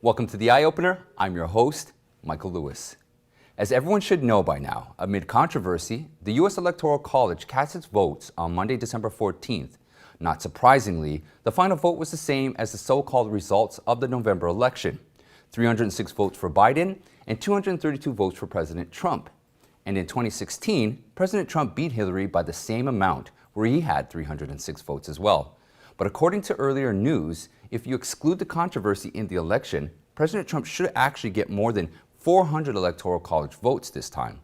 Welcome to The Eye Opener. I'm your host, Michael Lewis. As everyone should know by now, amid controversy, the U.S. Electoral College cast its votes on Monday, December 14th. Not surprisingly, the final vote was the same as the so-called results of the November election: 306 votes for Biden and 232 votes for President Trump. And in 2016, President Trump beat Hillary by the same amount, where he had 306 votes as well. But according to earlier news, if you exclude the controversy in the election, President Trump should actually get more than 400 Electoral College votes this time.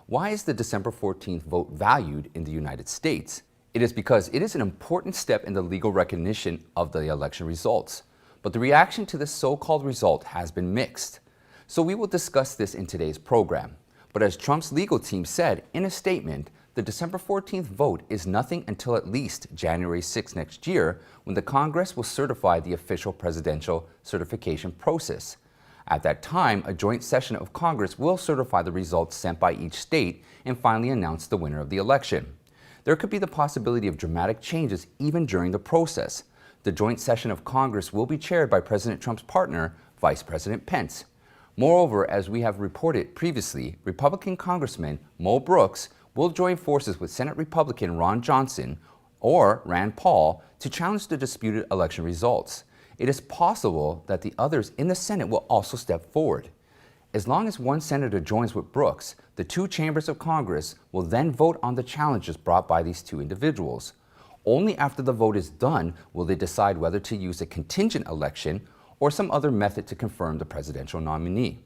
Why is the December 14th vote valued in the United States? It is because it is an important step in the legal recognition of the election results. But the reaction to this so-called result has been mixed. So we will discuss this in today's program. But as Trump's legal team said in a statement, the December 14th vote is nothing until at least January 6 next year, when the Congress will certify the official presidential certification process. At that time, a joint session of Congress will certify the results sent by each state and finally announce the winner of the election. There could be the possibility of dramatic changes even during the process. The joint session of Congress will be chaired by President Trump's partner, Vice President Pence. Moreover, as we have reported previously, Republican Congressman Mo Brooks will join forces with Senate Republican Ron Johnson or Rand Paul to challenge the disputed election results. It is possible that the others in the Senate will also step forward. As long as one senator joins with Brooks, the two chambers of Congress will then vote on the challenges brought by these two individuals. Only after the vote is done will they decide whether to use a contingent election or some other method to confirm the presidential nominee.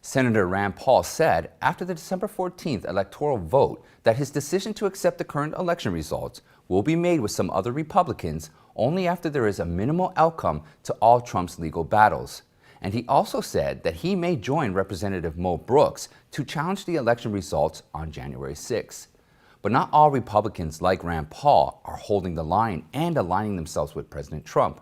Senator Rand Paul said after the December 14th electoral vote that his decision to accept the current election results will be made with some other Republicans only after there is a minimal outcome to all Trump's legal battles. And he also said that he may join Representative Mo Brooks to challenge the election results on January 6. But not all Republicans like Rand Paul are holding the line and aligning themselves with President Trump.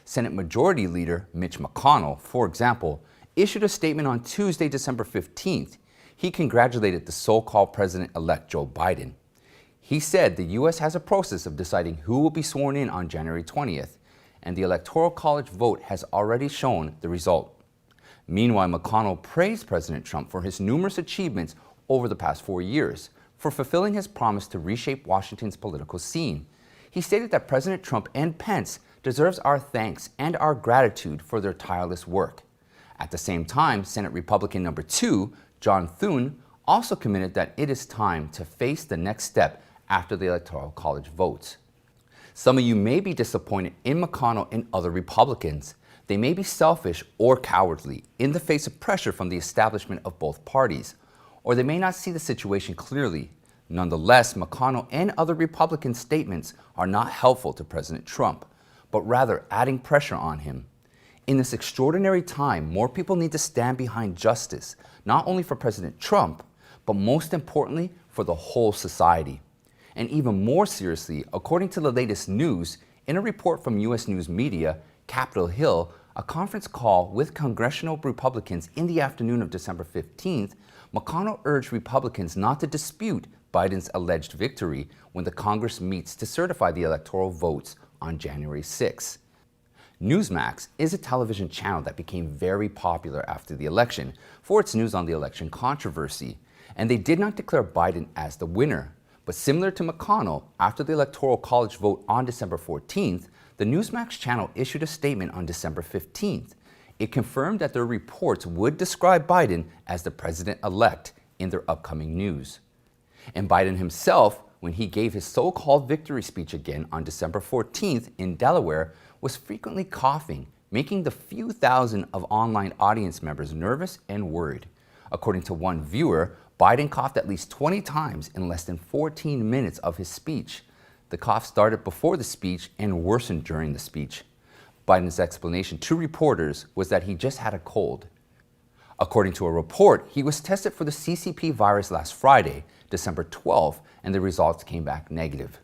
Senate Majority Leader Mitch McConnell, for example, issued a statement on Tuesday, December 15th. He congratulated the so-called President-elect Joe Biden. He said the U.S. has a process of deciding who will be sworn in on January 20th, and the Electoral College vote has already shown the result. Meanwhile, McConnell praised President Trump for his numerous achievements over the past 4 years, for fulfilling his promise to reshape Washington's political scene. He stated that President Trump and Pence deserves our thanks and our gratitude for their tireless work. At the same time, Senate Republican number 2, John Thune, also committed that it is time to face the next step after the Electoral College votes. Some of you may be disappointed in McConnell and other Republicans. They may be selfish or cowardly in the face of pressure from the establishment of both parties, or they may not see the situation clearly. Nonetheless, McConnell and other Republican statements are not helpful to President Trump, but rather adding pressure on him. In this extraordinary time, more people need to stand behind justice, not only for President Trump, but most importantly, for the whole society. And even more seriously, according to the latest news, in a report from U.S. news media, Capitol Hill, a conference call with congressional Republicans in the afternoon of December 15th, McConnell urged Republicans not to dispute Biden's alleged victory when the Congress meets to certify the electoral votes on January 6. Newsmax is a television channel that became very popular after the election for its news on the election controversy, and they did not declare Biden as the winner. But similar to McConnell, after the Electoral College vote on December 14th, the Newsmax channel issued a statement on December 15th. It confirmed that their reports would describe Biden as the president-elect in their upcoming news. And Biden himself, when he gave his so-called victory speech again on December 14th in Delaware, was frequently coughing, making the few thousand of online audience members nervous and worried. According to one viewer, Biden coughed at least 20 times in less than 14 minutes of his speech. The cough started before the speech and worsened during the speech. Biden's explanation to reporters was that he just had a cold. According to a report, he was tested for the CCP virus last Friday, December 12th, and the results came back negative.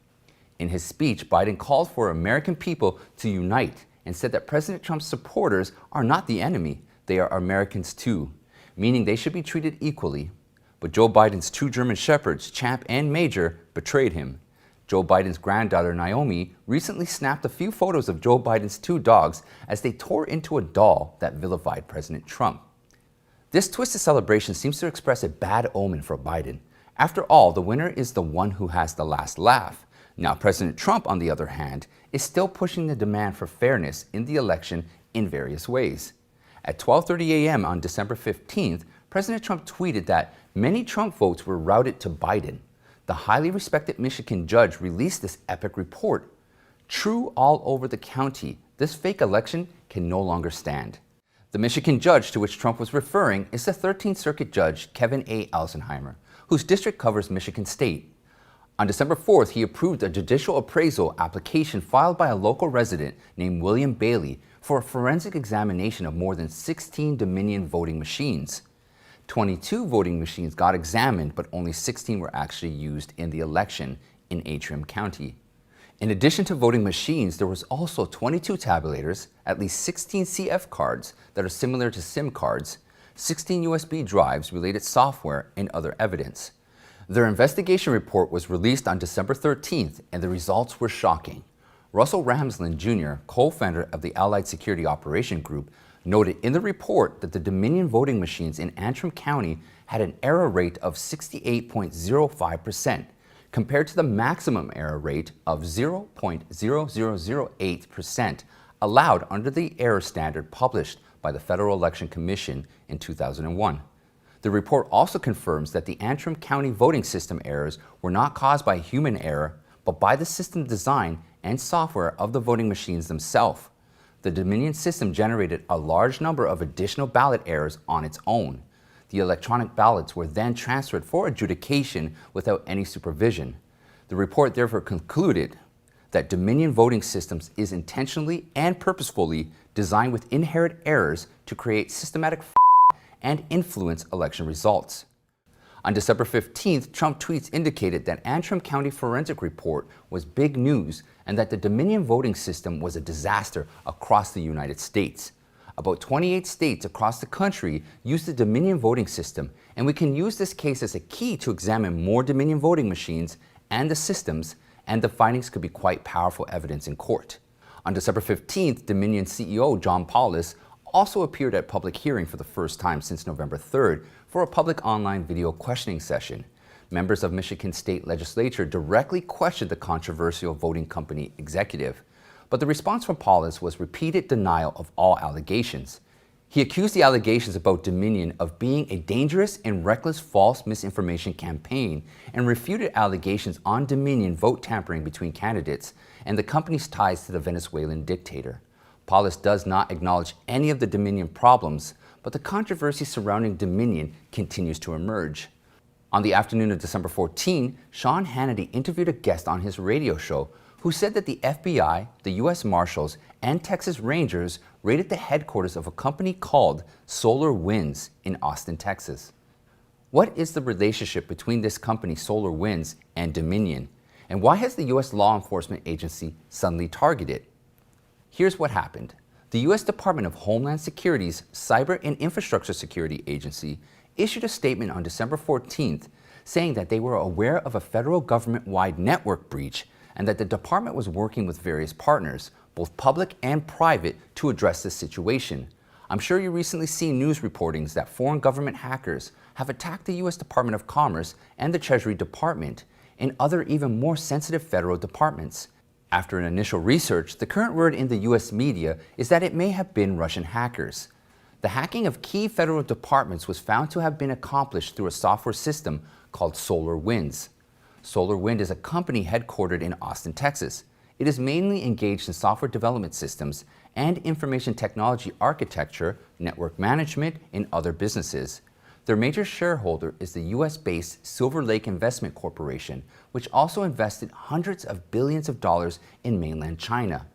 In his speech, Biden called for American people to unite and said that President Trump's supporters are not the enemy, they are Americans too, meaning they should be treated equally. But Joe Biden's two German shepherds, Champ and Major, betrayed him. Joe Biden's granddaughter Naomi recently snapped a few photos of Joe Biden's two dogs as they tore into a doll that vilified President Trump. This twisted celebration seems to express a bad omen for Biden. After all, the winner is the one who has the last laugh. Now, President Trump, on the other hand, is still pushing the demand for fairness in the election in various ways. At 12:30 a.m. on December 15th, President Trump tweeted that many Trump votes were routed to Biden. The highly respected Michigan judge released this epic report. True all over the county, this fake election can no longer stand. The Michigan judge to which Trump was referring is the 13th Circuit Judge Kevin A. Alsenheimer, whose district covers Michigan State. On December 4th, he approved a judicial appraisal application filed by a local resident named William Bailey for a forensic examination of more than 16 Dominion voting machines. 22 voting machines got examined, but only 16 were actually used in the election in Antrim County. In addition to voting machines, there was also 22 tabulators, at least 16 CF cards that are similar to SIM cards, 16 USB drives, related software, and other evidence. Their investigation report was released on December 13th, and the results were shocking. Russell Ramsland Jr., co-founder of the Allied Security Operation Group, noted in the report that the Dominion voting machines in Antrim County had an error rate of 68.05%, compared to the maximum error rate of 0.0008% allowed under the error standard published by the Federal Election Commission in 2001. The report also confirms that the Antrim County voting system errors were not caused by human error, but by the system design and software of the voting machines themselves. The Dominion system generated a large number of additional ballot errors on its own. The electronic ballots were then transferred for adjudication without any supervision. The report therefore concluded that Dominion voting systems is intentionally and purposefully designed with inherent errors to create systematic and influence election results. On December 15th, Trump tweets indicated that Antrim County forensic report was big news and that the Dominion voting system was a disaster across the United States. About 28 states across the country use the Dominion voting system, and we can use this case as a key to examine more Dominion voting machines and the systems, and the findings could be quite powerful evidence in court. On December 15th, Dominion CEO John Paulus also appeared at public hearing for the first time since November 3rd for a public online video questioning session. Members of Michigan State Legislature directly questioned the controversial voting company executive, but the response from Paulus was repeated denial of all allegations. He accused the allegations about Dominion of being a dangerous and reckless false misinformation campaign and refuted allegations on Dominion vote tampering between candidates and the company's ties to the Venezuelan dictator. Paulus does not acknowledge any of the Dominion problems, but the controversy surrounding Dominion continues to emerge. On the afternoon of December 14, Sean Hannity interviewed a guest on his radio show who said that the FBI, the U.S. Marshals, and Texas Rangers raided the headquarters of a company called Solar Winds in Austin, Texas. What is the relationship between this company, Solar Winds, and Dominion? And why has the U.S. law enforcement agency suddenly targeted? Here's what happened. The U.S. Department of Homeland Security's Cyber and Infrastructure Security Agency issued a statement on December 14th saying that they were aware of a federal government-wide network breach and that the department was working with various partners, both public and private, to address this situation. I'm sure you've recently seen news reportings that foreign government hackers have attacked the U.S. Department of Commerce and the Treasury Department and other even more sensitive federal departments. After an initial research, the current word in the U.S. media is that it may have been Russian hackers. The hacking of key federal departments was found to have been accomplished through a software system called Solar Winds. Solar Wind is a company headquartered in Austin, Texas. It is mainly engaged in software development systems and information technology architecture, network management, and other businesses. Their major shareholder is the U.S.-based Silver Lake Investment Corporation, which also invested hundreds of billions of dollars in mainland China.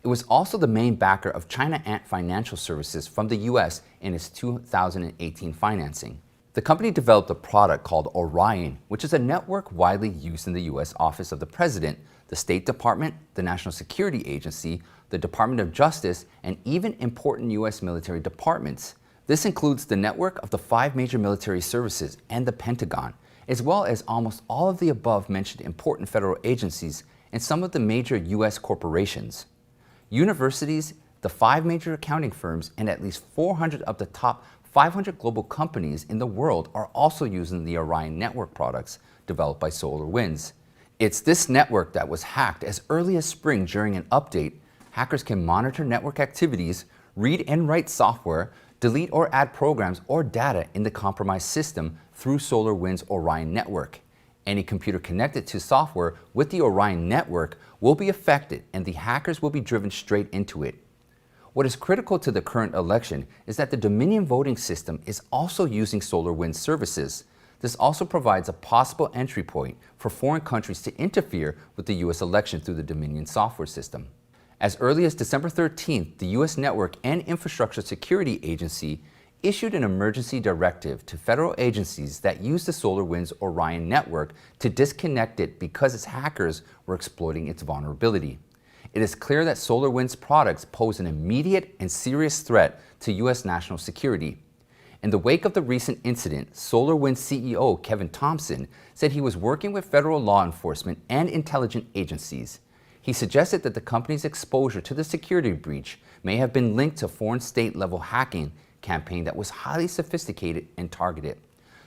It was also the main backer of China Ant Financial Services from the U.S. in its 2018 financing. The company developed a product called Orion, which is a network widely used in the U.S. Office of the President, the State Department, the National Security Agency, the Department of Justice, and even important U.S. military departments. This includes the network of the 5 major military services and the Pentagon, as well as almost all of the above mentioned important federal agencies and some of the major U.S. corporations. Universities, the 5 major accounting firms, and at least 400 of the top 500 global companies in the world are also using the Orion network products developed by SolarWinds. It's this network that was hacked as early as spring. During an update, hackers can monitor network activities, read and write software, delete or add programs or data in the compromised system through SolarWinds Orion network. Any computer connected to software with the Orion network will be affected, and the hackers will be driven straight into it. What is critical to the current election is that the Dominion voting system is also using SolarWinds services. This also provides a possible entry point for foreign countries to interfere with the U.S. election through the Dominion software system. As early as December 13th, the U.S. Network and Infrastructure Security Agency issued an emergency directive to federal agencies that use the SolarWinds Orion network to disconnect it because its hackers were exploiting its vulnerability. It is clear that SolarWinds products pose an immediate and serious threat to U.S. national security. In the wake of the recent incident, SolarWinds CEO Kevin Thompson said he was working with federal law enforcement and intelligence agencies. He suggested that the company's exposure to the security breach may have been linked to foreign state-level hacking campaign that was highly sophisticated and targeted.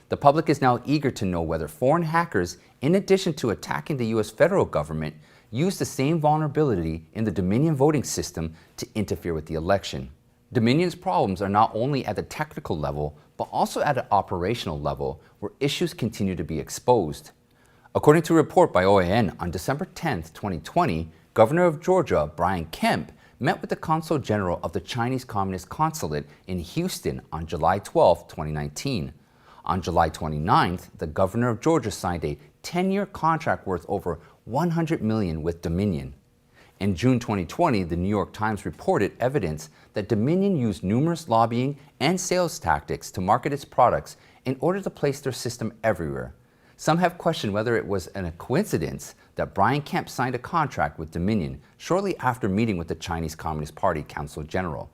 The public is now eager to know whether foreign hackers, in addition to attacking the U.S. federal government, used the same vulnerability in the Dominion voting system to interfere with the election. Dominion's problems are not only at the technical level, but also at an operational level, where issues continue to be exposed. According to a report by OAN, on December 10, 2020, Governor of Georgia, Brian Kemp, met with the Consul General of the Chinese Communist Consulate in Houston on July 12, 2019. On July 29th, the Governor of Georgia signed a 10-year contract worth over $100 million with Dominion. In June 2020, the New York Times reported evidence that Dominion used numerous lobbying and sales tactics to market its products in order to place their system everywhere. Some have questioned whether it was a coincidence that Brian Kemp signed a contract with Dominion shortly after meeting with the Chinese Communist Party Consul General.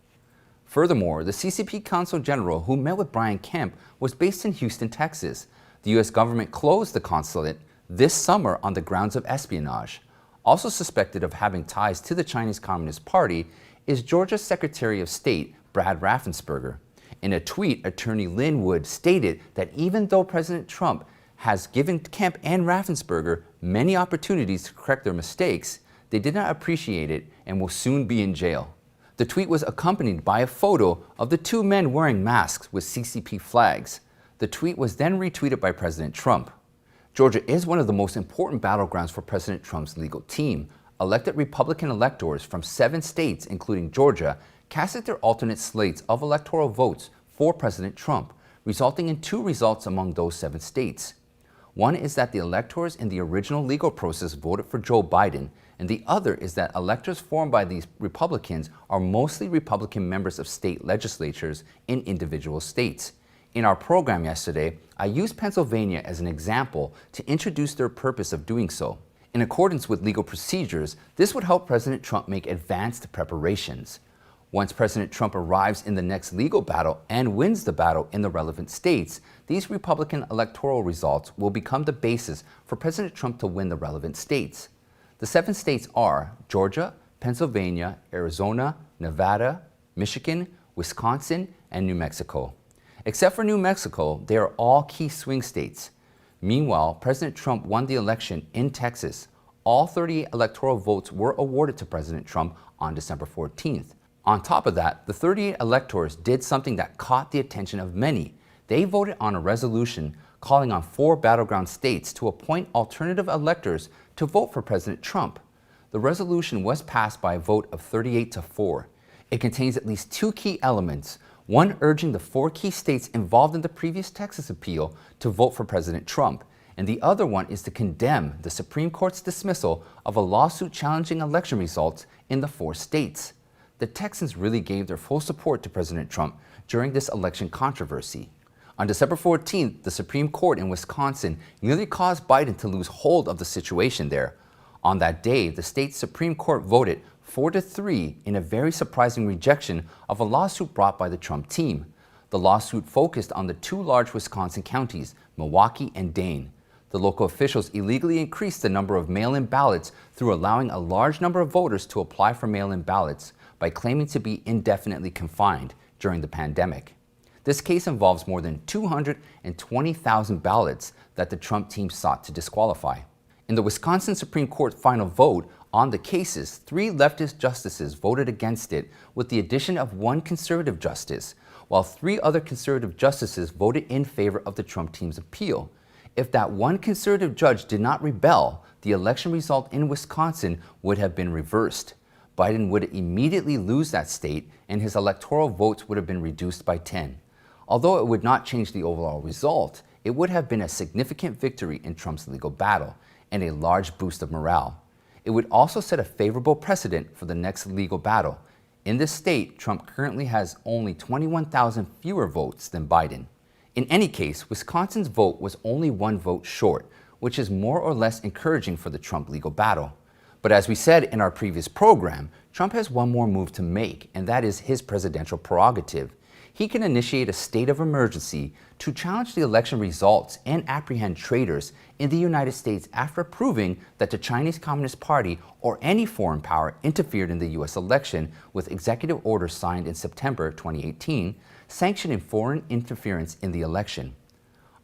Furthermore, the CCP Consul General who met with Brian Kemp was based in Houston, Texas. The U.S. government closed the consulate this summer on the grounds of espionage. Also suspected of having ties to the Chinese Communist Party is Georgia's Secretary of State, Brad Raffensperger. In a tweet, Attorney Lynn Wood stated that even though President Trump has given Kemp and Raffensperger many opportunities to correct their mistakes, they did not appreciate it and will soon be in jail. The tweet was accompanied by a photo of the 2 men wearing masks with CCP flags. The tweet was then retweeted by President Trump. Georgia is one of the most important battlegrounds for President Trump's legal team. Elected Republican electors from 7 states, including Georgia, casted their alternate slates of electoral votes for President Trump, resulting in 2 results among those 7 states. One is that the electors in the original legal process voted for Joe Biden, and the other is that electors formed by these Republicans are mostly Republican members of state legislatures in individual states. In our program yesterday, I used Pennsylvania as an example to introduce their purpose of doing so. In accordance with legal procedures, this would help President Trump make advanced preparations. Once President Trump arrives in the next legal battle and wins the battle in the relevant states, these Republican electoral results will become the basis for President Trump to win the relevant states. The 7 states are Georgia, Pennsylvania, Arizona, Nevada, Michigan, Wisconsin, and New Mexico. Except for New Mexico, they are all key swing states. Meanwhile, President Trump won the election in Texas. All 38 electoral votes were awarded to President Trump on December 14th. On top of that, the 38 electors did something that caught the attention of many. They voted on a resolution calling on 4 battleground states to appoint alternative electors to vote for President Trump. The resolution was passed by a vote of 38-4. It contains at least 2 key elements, one urging the 4 key states involved in the previous Texas appeal to vote for President Trump, and the other one is to condemn the Supreme Court's dismissal of a lawsuit challenging election results in the 4 states. The Texans really gave their full support to President Trump during this election controversy. On December 14th, the Supreme Court in Wisconsin nearly caused Biden to lose hold of the situation there. On that day, the state's Supreme Court voted 4-3 in a very surprising rejection of a lawsuit brought by the Trump team. The lawsuit focused on the 2 large Wisconsin counties, Milwaukee and Dane. The local officials illegally increased the number of mail-in ballots through allowing a large number of voters to apply for mail-in ballots by claiming to be indefinitely confined during the pandemic. This case involves more than 220,000 ballots that the Trump team sought to disqualify. In the Wisconsin Supreme Court final vote on the cases, 3 leftist justices voted against it with the addition of 1 conservative justice, while 3 other conservative justices voted in favor of the Trump team's appeal. If that 1 conservative judge did not rebel, the election result in Wisconsin would have been reversed. Biden would immediately lose that state, and his electoral votes would have been reduced by 10. Although it would not change the overall result, it would have been a significant victory in Trump's legal battle and a large boost of morale. It would also set a favorable precedent for the next legal battle. In this state, Trump currently has only 21,000 fewer votes than Biden. In any case, Wisconsin's vote was only 1 vote short, which is more or less encouraging for the Trump legal battle. But as we said in our previous program, Trump has one more move to make, and that is his presidential prerogative. He can initiate a state of emergency to challenge the election results and apprehend traitors in the United States after proving that the Chinese Communist Party or any foreign power interfered in the U.S. election with executive orders signed in September 2018, sanctioning foreign interference in the election.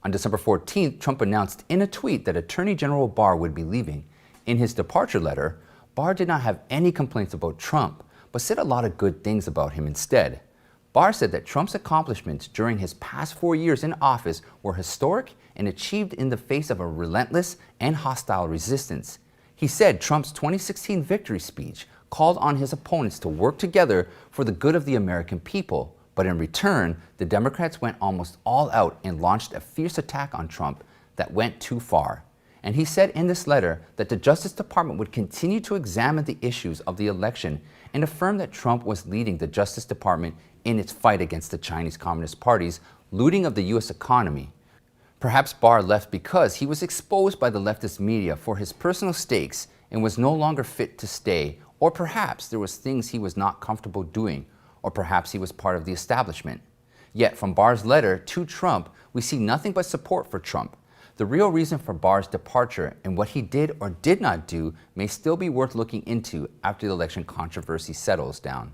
On December 14th, Trump announced in a tweet that Attorney General Barr would be leaving. In his departure letter, Barr did not have any complaints about Trump, but said a lot of good things about him instead. Barr said that Trump's accomplishments during his past 4 years in office were historic and achieved in the face of a relentless and hostile resistance. He said Trump's 2016 victory speech called on his opponents to work together for the good of the American people, but in return, the Democrats went almost all out and launched a fierce attack on Trump that went too far. And he said in this letter that the Justice Department would continue to examine the issues of the election and affirm that Trump was leading the Justice Department in its fight against the Chinese Communist Party's looting of the U.S. economy. Perhaps Barr left because he was exposed by the leftist media for his personal stakes and was no longer fit to stay, or perhaps there was things he was not comfortable doing, or perhaps he was part of the establishment. Yet from Barr's letter to Trump, we see nothing but support for Trump. The real reason for Barr's departure and what he did or did not do may still be worth looking into after the election controversy settles down.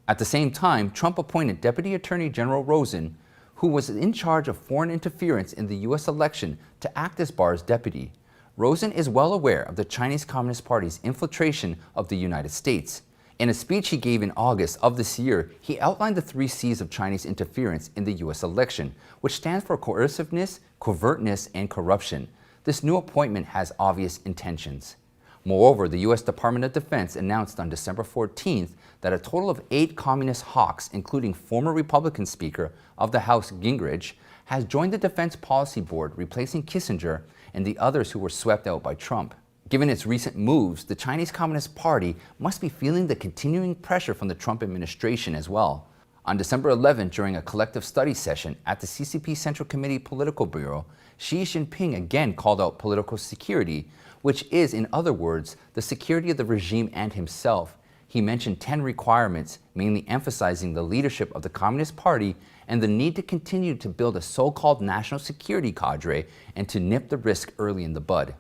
At the same time, Trump appointed Deputy Attorney General Rosen, who was in charge of foreign interference in the U.S. election, to act as Barr's deputy. Rosen is well aware of the Chinese Communist Party's infiltration of the United States. In a speech he gave in August of this year, he outlined the 3 C's of Chinese interference in the U.S. election, which stands for coerciveness, covertness, and corruption. This new appointment has obvious intentions. Moreover, the U.S. Department of Defense announced on December 14th that a total of 8 communist hawks, including former Republican Speaker of the House Gingrich, has joined the Defense Policy Board, replacing Kissinger and the others who were swept out by Trump. Given its recent moves, the Chinese Communist Party must be feeling the continuing pressure from the Trump administration as well. On December 11th, during a collective study session at the CCP Central Committee Political Bureau, Xi Jinping again called out political security, which is, in other words, the security of the regime and himself. He mentioned 10 requirements, mainly emphasizing the leadership of the Communist Party and the need to continue to build a so-called national security cadre and to nip the risk early in the bud.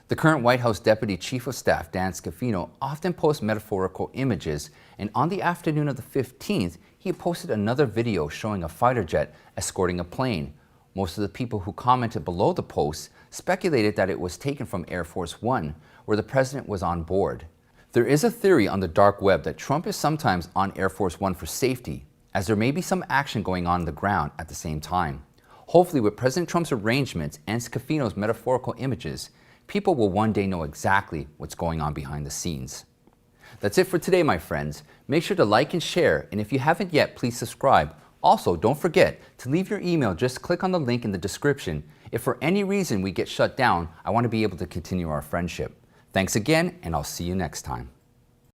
The current White House Deputy Chief of Staff, Dan Scafino, often posts metaphorical images, and on the afternoon of the 15th, he posted another video showing a fighter jet escorting a plane. Most of the people who commented below the post speculated that it was taken from Air Force One, where the president was on board. There is a theory on the dark web that Trump is sometimes on Air Force One for safety, as there may be some action going on the ground at the same time. Hopefully, with President Trump's arrangements and Scafino's metaphorical images, people will one day know exactly what's going on behind the scenes. That's it for today, my friends. Make sure to like and share, and if you haven't yet, please subscribe. Also, don't forget to leave your email. Just click on the link in the description. If for any reason we get shut down, I want to be able to continue our friendship. Thanks again, and I'll see you next time.